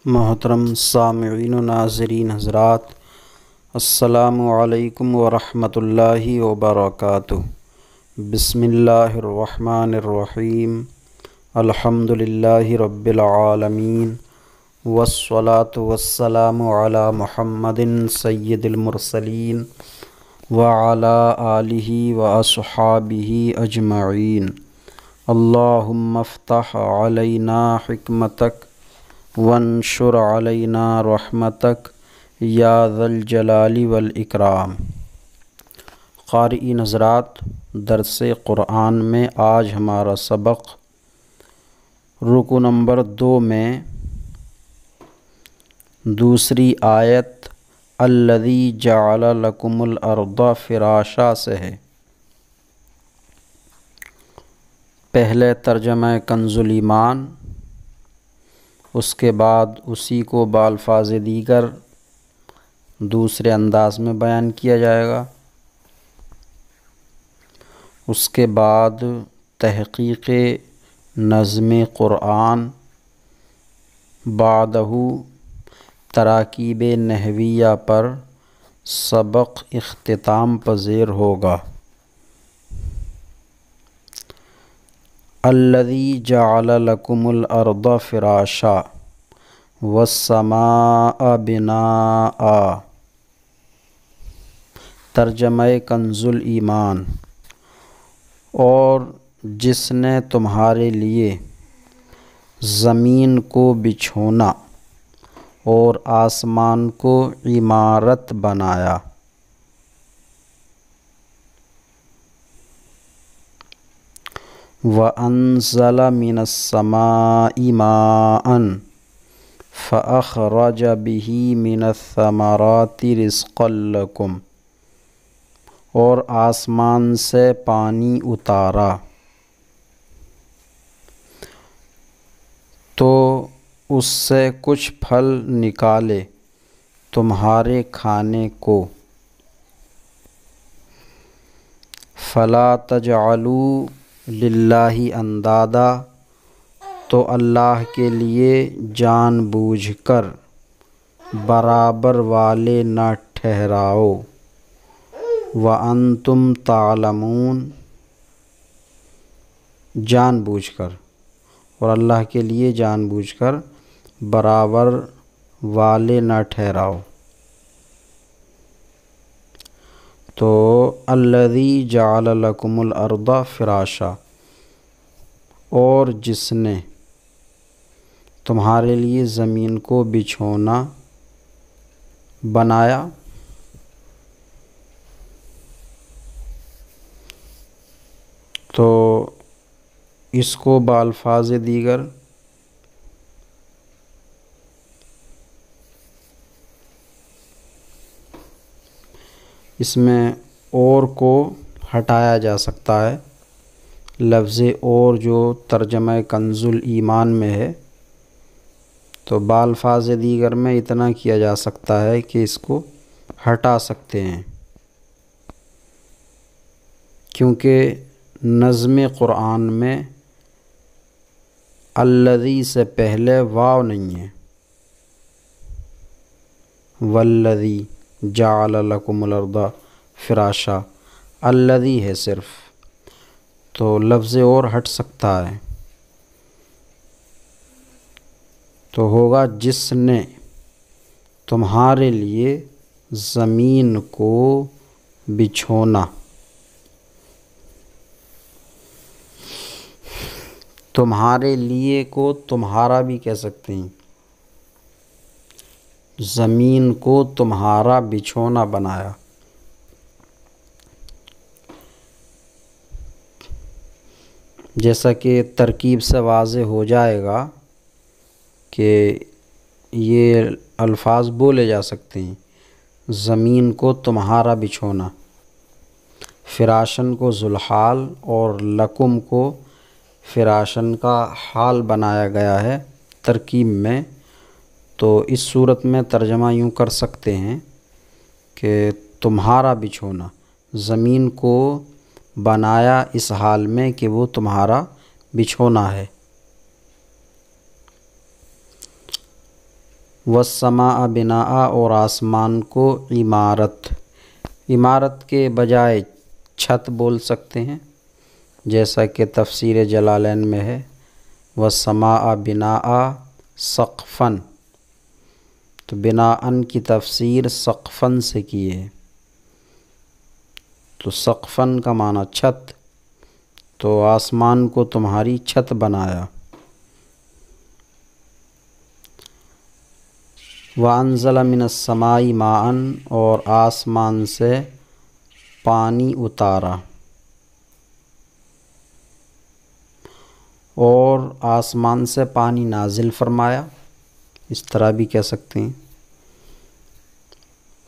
محترم سامعین و ناظرین حضرات، السلام علیکم ورحمۃ اللہ وبرکاتہ۔ بسم اللہ الرحمن الرحیم، الحمد للہ رب العالمین، والصلاة والسلام علی محمد سید المرسلین وعلی آلہ واصحابہ اجمعین۔ اللہم افتح علینا حکمتک وانشر علینا رحمتک یا ذا الجلال والاکرام۔ قارئین حضرات، درس قرآن میں آج ہمارا سبق رکو نمبر 2 میں دوسری آیت الذی جعل لکم الارض فراشا سے ہے۔ پہلے ترجمہ کنز الایمان، اس کے بعد اسی کو بالفاظ دیگر دوسرے انداز میں بیان کیا جائے گا۔ اس کے بعد تحقیق نظم قرآن، بعدہ تراکیب نحویہ پر سبق اختتام پذیر ہوگا۔ الذی جعل لکم الارض فراشا والسماء بناء۔ ترجمہ کنز الایمان، اور جس نے تمہارے لیے زمین کو بچھونا اور آسمان کو عمارت بنایا۔ وَأَنزَلَ مِنَ السَّمَاءِ مَاءً فَأَخْرَجَ بِهِ مِنَ الثَّمَرَاتِ رِزْقًا لَكُمْ۔ اور آسمان سے پانی اتارا تو اس سے کچھ پھل نکالے تمہارے کھانے کو۔ فَلَا تَجْعَلُوا لِلَّهِ اندادا، تو اللہ کے لیے جان بوجھ کر برابر والے نہ ٹھہراؤ۔ وَأَنْتُمْ تَعْلَمُونَ، جان بوجھ کر، اور اللہ کے لیے جان بوجھ کر برابر والے نہ ٹھہراؤ۔ تو الذی جعل لکم الارض فراشا، اور جس نے تمہارے لیے زمین کو بچھونا بنایا۔ تو اس کو بالفاظ دیگر اس میں اور کو ہٹایا جا سکتا ہے۔ لفظ اور جو ترجمہ کنز الایمان میں ہے، تو بالفاظ دیگر میں اتنا کیا جا سکتا ہے کہ اس کو ہٹا سکتے ہیں، کیونکہ نظم قرآن میں الذی سے پہلے واو نہیں ہے۔ والذی جعل لکم الارض فراشا، الذی ہے صرف، تو لفظ اور ہٹ سکتا ہے، تو ہوگا جس نے تمہارے لیے زمین کو بچھونا۔ تمہارے لیے کو تمہارا بھی کہہ سکتے ہیں، زمین کو تمہارا بچھونا بنایا۔ جیسا کہ ترکیب سے واضح ہو جائے گا کہ یہ الفاظ بولے جا سکتے ہیں۔ زمین کو تمہارا بچھونا، فراشن کو ذوالحال اور لکم کو فراشن کا حال بنایا گیا ہے ترکیب میں۔ تو اس صورت میں ترجمہ یوں کر سکتے ہیں کہ تمہارا بچھونا، زمین کو بنایا اس حال میں کہ وہ تمہارا بچھونا ہے۔ والسماء بناء اور آسمان کو عمارت، عمارت کے بجائے چھت بول سکتے ہیں، جیسا کہ تفسیر جلالین میں ہے والسماء بناء سقفاً، تو بناءً کی تفسیر سقفاً سے کی ہے، تو سقفاً کا معنی چھت، تو آسمان کو تمہاری چھت بنایا۔ وَأَنزَلَ مِنَ السَّمَاءِ مَاءً، اور آسمان سے پانی اتارا، اور آسمان سے پانی نازل فرمایا، اس طرح بھی کہہ سکتے ہیں۔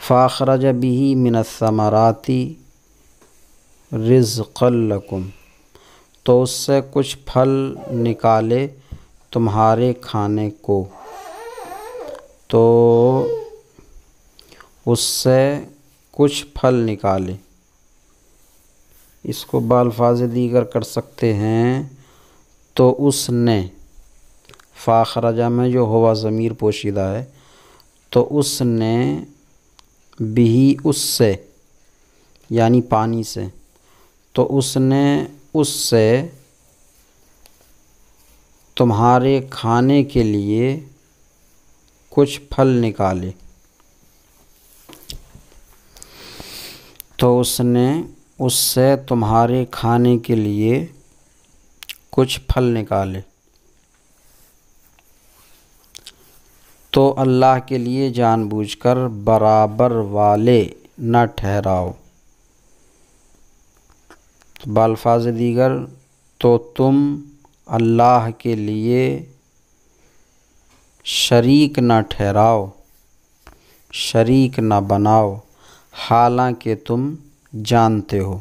فَأَخْرَجَ بِهِ مِنَ الثَّمَرَاتِ رِزْقًا لَكُمْ، تو اس سے کچھ پھل نکالے تمہارے کھانے کو، تو اس سے کچھ پھل نکالے، اس کو بالفاظ دیگر کر سکتے ہیں تو اس نے، فاخرجہ میں جو ہوا ضمیر پوشیدہ ہے، تو اس نے بھی اس سے یعنی پانی سے، تو اس نے اس سے تمہارے کھانے کے لیے کچھ پھل نکالے، تو اس نے اس سے تمہارے کھانے کے لیے کچھ پھل نکالے، تو اللہ کے لیے جان بوجھ کر برابر والے نہ ٹھہراؤ، بالفاظ دیگر تو تم اللہ کے لیے شریک نہ ٹھہراؤ، شریک نہ بناؤ، حالانکہ تم جانتے ہو،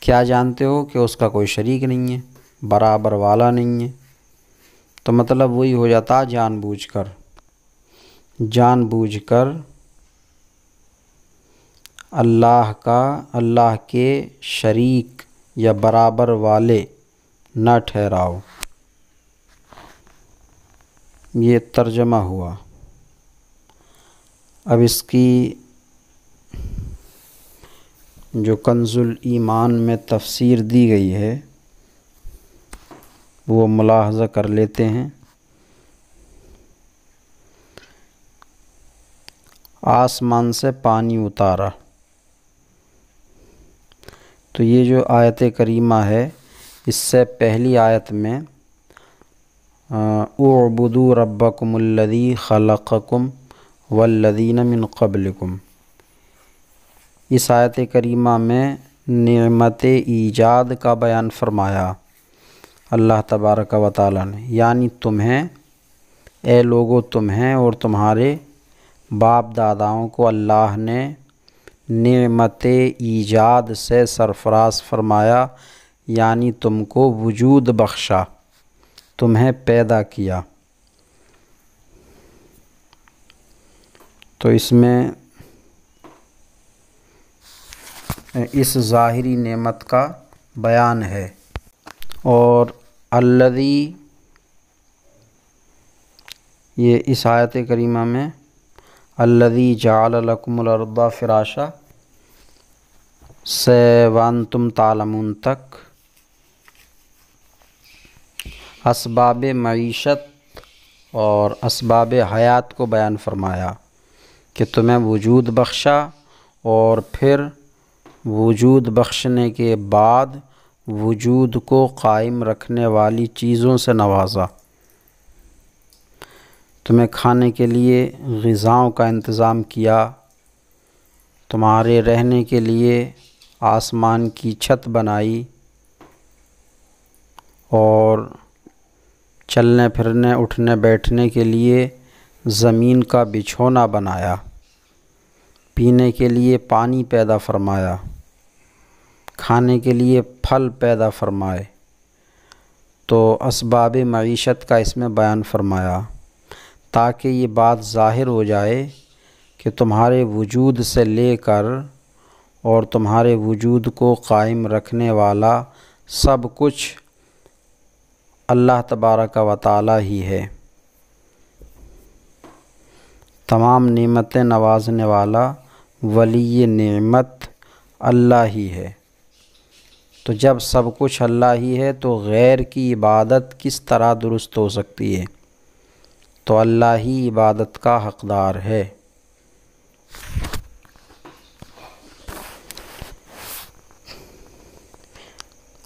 کیا جانتے ہو کہ اس کا کوئی شریک نہیں ہے، برابر والا نہیں ہے، تو مطلب وہی ہو جاتا جان بوجھ کر اللہ کے شریک یا برابر والے نہ ٹھہراؤ، یہ ترجمہ ہوا۔ اب اس کی جو کنز الایمان میں تفسیر دی گئی ہے وہ ملاحظہ کر لیتے ہیں۔ آسمان سے پانی اتارا، تو یہ جو آیت کریمہ ہے اس سے پہلی آیت میں اعبدوا ربکم الذی خلقکم والذین من قبلکم، اس آیت کریمہ میں نعمت ایجاد کا بیان فرمایا اللہ تبارک و تعالیٰ نے، یعنی تمہیں، اے لوگو تمہیں اور تمہارے باپ داداؤں کو اللہ نے نعمت ایجاد سے سرفراز فرمایا، یعنی تم کو وجود بخشا، تمہیں پیدا کیا۔ تو اس میں اس ظاہری نعمت کا بیان ہے، اور الذی، یہ اس آیت کریمہ میں الذی جعل لکم الارض فراشا سے وانتم تعلمون تک اسباب معیشت اور اسباب حیات کو بیان فرمایا کہ تمہیں وجود بخشا، اور پھر وجود بخشنے کے بعد وجود کو قائم رکھنے والی چیزوں سے نوازا، تمہیں کھانے کے لیے غذاؤں کا انتظام کیا، تمہارے رہنے کے لیے آسمان کی چھت بنائی، اور چلنے پھرنے اٹھنے بیٹھنے کے لیے زمین کا بچھونا بنایا، پینے کے لیے پانی پیدا فرمایا، کھانے کے لیے پھل پیدا فرمائے، تو اسباب معیشت کا اس میں بیان فرمایا تاکہ یہ بات ظاہر ہو جائے کہ تمہارے وجود سے لے کر اور تمہارے وجود کو قائم رکھنے والا سب کچھ اللہ تبارک و تعالی ہی ہے۔ تمام نعمتیں نوازنے والا ولی نعمت اللہ ہی ہے۔ تو جب سب کچھ اللہ ہی ہے تو غیر کی عبادت کس طرح درست ہو سکتی ہے؟ تو اللہ ہی عبادت کا حقدار ہے۔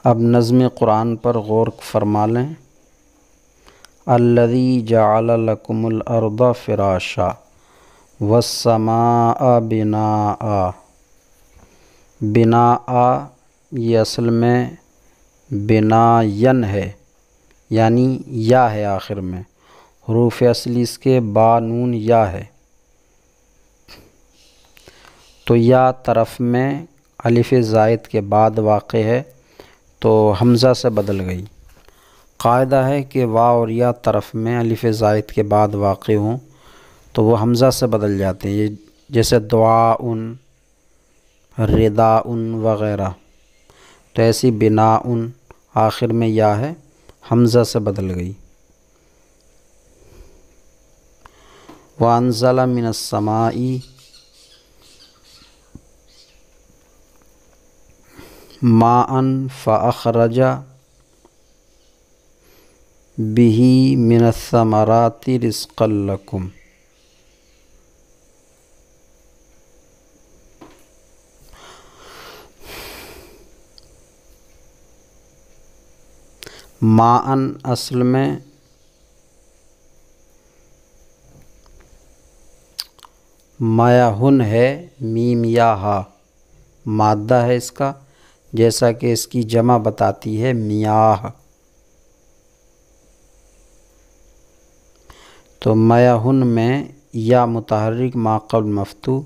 اب نظم قرآن پر غور فرما لیں۔ الذی جعل لکم الارض فراشا والسماء بناء۔ بناء یہ اصل میں بناین ہے، یعنی یا ہے آخر میں، حروف اصلی اس کے با نون یا ہے، تو یا طرف میں الف زائد کے بعد واقع ہے تو حمزہ سے بدل گئی۔ قاعدہ ہے کہ واو اور یا طرف میں الف زائد کے بعد واقع ہوں تو وہ حمزہ سے بدل جاتے ہیں، یہ جیسے دعاءن، رداءن وغیرہ۔ تو ایسی بناءن آخر میں یا ہے، حمزہ سے بدل گئی۔ وَأَنزَلَ مِنَ السَّمَاءِ مَاءً فَأَخْرَجَ بِهِ مِنَ الثَّمَرَاتِ رِزْقًا لَكُمْ۔ ماءً اصل میں میہن ہے، میم یا ہا مادہ ہے اس کا، جیسا کہ اس کی جمع بتاتی ہے میاہ۔ تو میہن میں یا متحرک ما قبل مفتوح،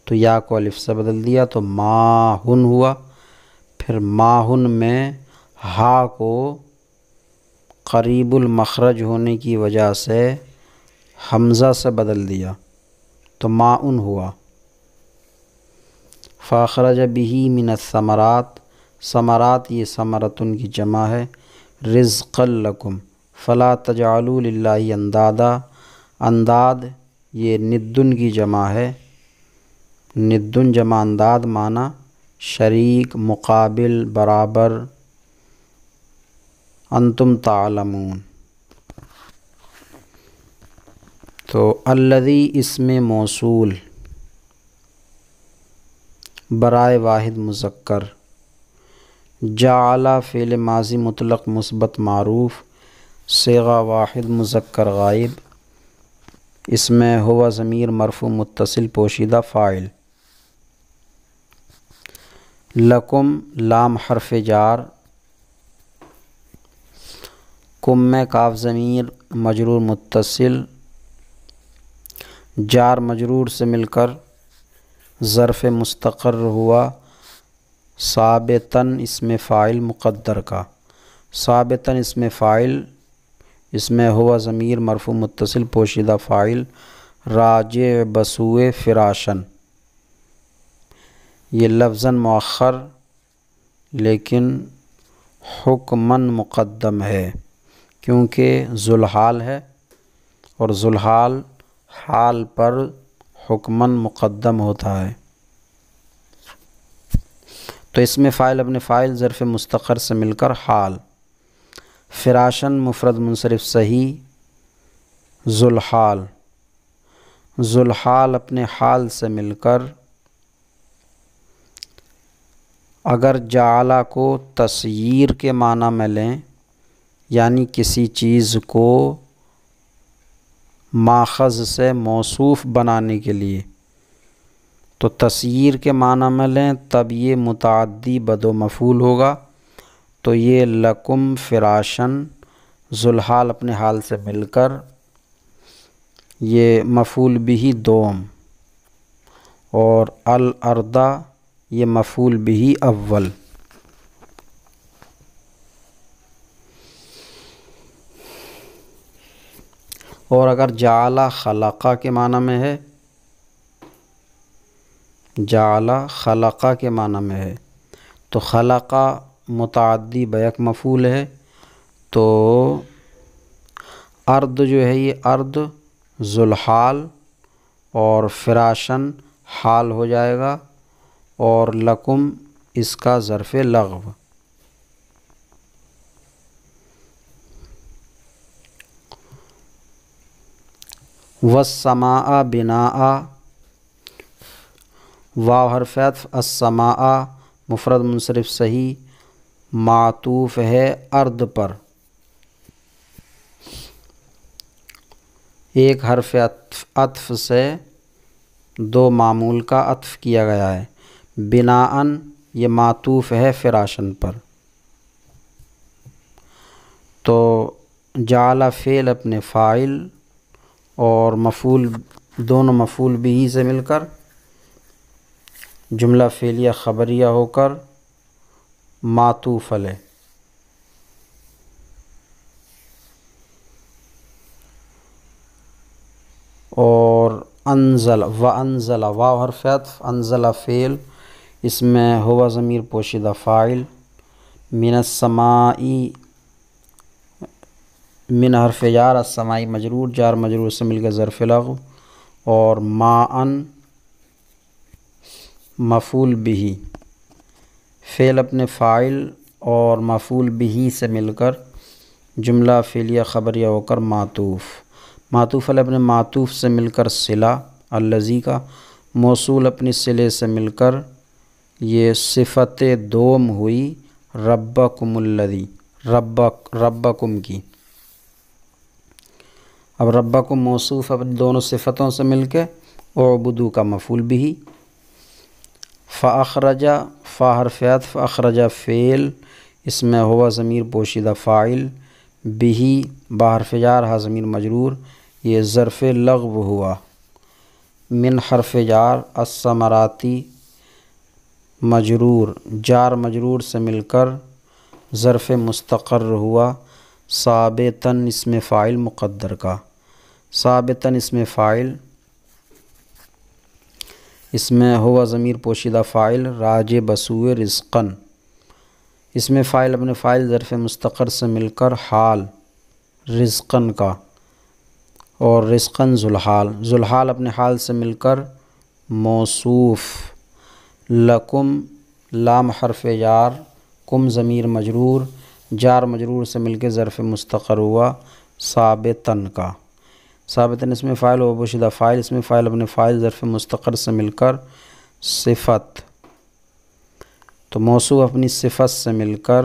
تو یا کو الف سے بدل دیا تو ماہن ہوا۔ پھر ماہن میں ہا کو قریب المخرج ہونے کی وجہ سے حمزہ سے بدل دیا تو ماؤن ہوا۔ فاخرج بہ من الثمرات، ثمرات یہ ثمرتن کی جمع ہے، رزقا لکم فلا تجعلوا للہ اندادا، انداد یہ ندن کی جمع ہے، ندن جمع انداد معنی شریک، مقابل، برابر۔ انتم تعلمون، تو الذی اسم موصول برائے واحد مذکر، جعل فعل ماضی مطلق مثبت معروف، صیغہ واحد مذکر غائب، اس میں ہوا ضمیر مرفوع متصل پوشیدہ فاعل، لکم لام حرف جار، کم میں کاف ضمیر مجرور متصل، جار مجرور سے مل کر ظرف مستقر ہوا، ثابتاً اسم فاعل مقدر کا، ثابتاً اسم فاعل، اس میں ہوا ضمیر مرفوع متصل پوشیدہ فاعل، راجع بسوئے فراشن، یہ لفظاً مؤخر لیکن حکماً مقدم ہے کیونکہ ذوالحال ہے، اور ذوالحال حال پر حکماً مقدم ہوتا ہے۔ تو اس میں فاعل اپنے فاعل ظرف مستقر سے مل کر حال، فراشن مفرد منصرف صحیح، ذوالحال، ذوالحال اپنے حال سے مل کر، اگر جعلہ کو تسییر کے معنی میں لیں یعنی کسی چیز کو ماخذ سے موصوف بنانے کے لیے، تو تسییر کے معنی میں لیں تب یہ متعدی بد و مفعول ہوگا، تو یہ لکم فراشن ذوالحال اپنے حال سے مل کر یہ مفعول بہ دوم، اور الارض یہ مفعول بہ اول۔ اور اگر جعلہ خلقہ کے معنی میں ہے، جعلہ خلقہ کے معنی میں ہے تو خلقہ متعدی بیک مفعول ہے، تو ارض جو ہے یہ ارض ذوالحال اور فراشن حال ہو جائے گا، اور لکم اس کا ظرف لغو۔ والسماء بناء، واو حرف عطف، السماء مفرد منصرف صحیح معطوف ہے ارض پر، ایک حرف عطف سے دو معمول کا عطف کیا گیا ہے۔ بناءً یہ معطوف ہے فراشن پر، تو جعل فعل اپنے فاعل اور مفعول دونوں مفعول بھی سے مل کر جملہ فعلیہ خبریہ ہو کر معطوف علیہ۔ اور انزل وانزل واو حرف عطف، انزل فعل، اس میں ہوا ضمیر پوشیدہ فاعل، من السماء من حرف جار، السماء مجرور، جار مجرور سے مل کے ظرف لغو، اور ماءً مفعول به، فعل اپنے فاعل اور مفعول به سے مل کر جملہ فعلیہ خبریہ ہو کر معطوف، معطوف علیہ اپنے معطوف سے مل کر صلہ الذی کا، موصول اپنی صلے سے مل کر یہ صفت دوم ہوئی ربکم الذی، ربکم کی۔ اب ربکم موصوف اپنی دونوں صفتوں سے مل کے اعبدو کا مفعول بھی۔ فاخرج فا حرف عطف، اخرج فعل، اس میں ہوا ضمیر پوشیدہ فاعل، بھی با حرف جار ہا ضمیر مجرور، یہ ظرف لغو ہوا۔ من حرف جار، الثمراتی مجرور، جار مجرور سے مل کر ظرف مستقر ہوا۔ ثابتاً اسم فاعل مقدر کا، ثابتاً اسم فاعل، اس میں ہوا ضمیر پوشیدہ فاعل راج بسوء رزقاً، اس میں فاعل اپنے فاعل ظرف مستقر سے مل کر حال رزقاً کا، اور رزقاً ذوالحال، ذوالحال اپنے حال سے مل کر موصوف۔ لکم لام حرف جار، کم ضمیر مجرور، جار مجرور سے مل کے ظرف مستقر ہوا ثابتاً کا، ثابتاً اس میں فاعل و پوشیدہ فاعل، اس میں فاعل اپنے فاعل ظرف مستقر سے مل کر صفت، تو موصوف اپنی صفت سے مل کر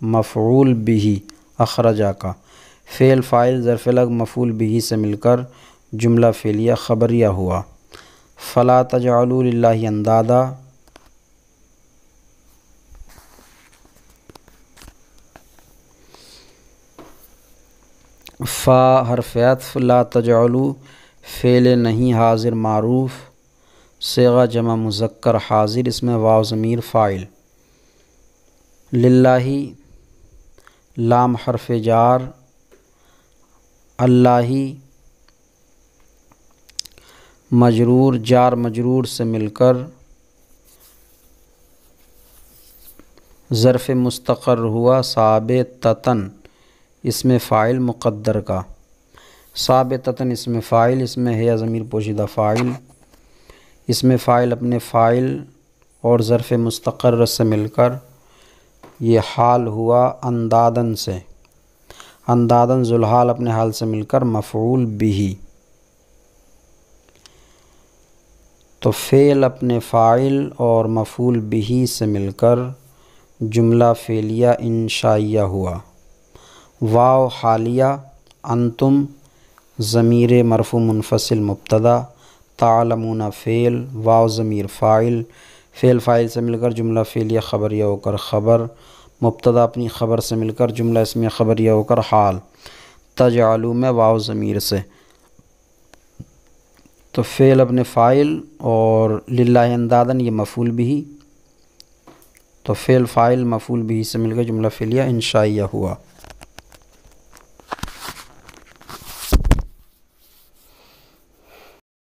مفعول بھی اخرجہ کا، فعل فاعل ظرف لغو مفعول بھی سے مل کر جملہ فعلیہ خبریہ ہوا۔ فلا تجعلوا للہ اندادا، فا حرف عطف، لا تجعلوا فعل نہیں حاضر معروف، صیغہ جمع مذکر حاضر، اس میں واو ضمیر فاعل، للہ لام حرف جار، اللہ مجرور، جار مجرور سے مل کر ظرف مستقر ہوا ثابتتاً، اس میں فاعل مقدر کا، ثابتتاً اس میں فاعل، اس میں ہے ضمیر پوشیدہ فاعل، اس میں فاعل اپنے فاعل اور ظرف مستقر سے مل کر یہ حال ہوا اندادن سے، اندادن ذوالحال اپنے حال سے مل کر مفعول بھی، تو فعل اپنے فاعل اور مفعول بھی سے مل کر جملہ فعلیہ انشائیہ ہوا۔ واو حالیہ، انتم ضمیر مرفوع منفصل مبتدا، تعلمون فعل، واو ضمیر فاعل، فعل فاعل سے مل کر جملہ فعلیہ خبریہ ہو کر خبر، مبتدا اپنی خبر سے مل کر جملہ اسمیہ خبریہ ہو کر حال، تجعلوا میں واو ضمیر سے، تو فعل اپنے فاعل اور للہ اندادن یہ مفعول بھی، تو فعل فاعل مفعول بھی سے مل کر جملہ فعلیہ انشائیہ ہوا۔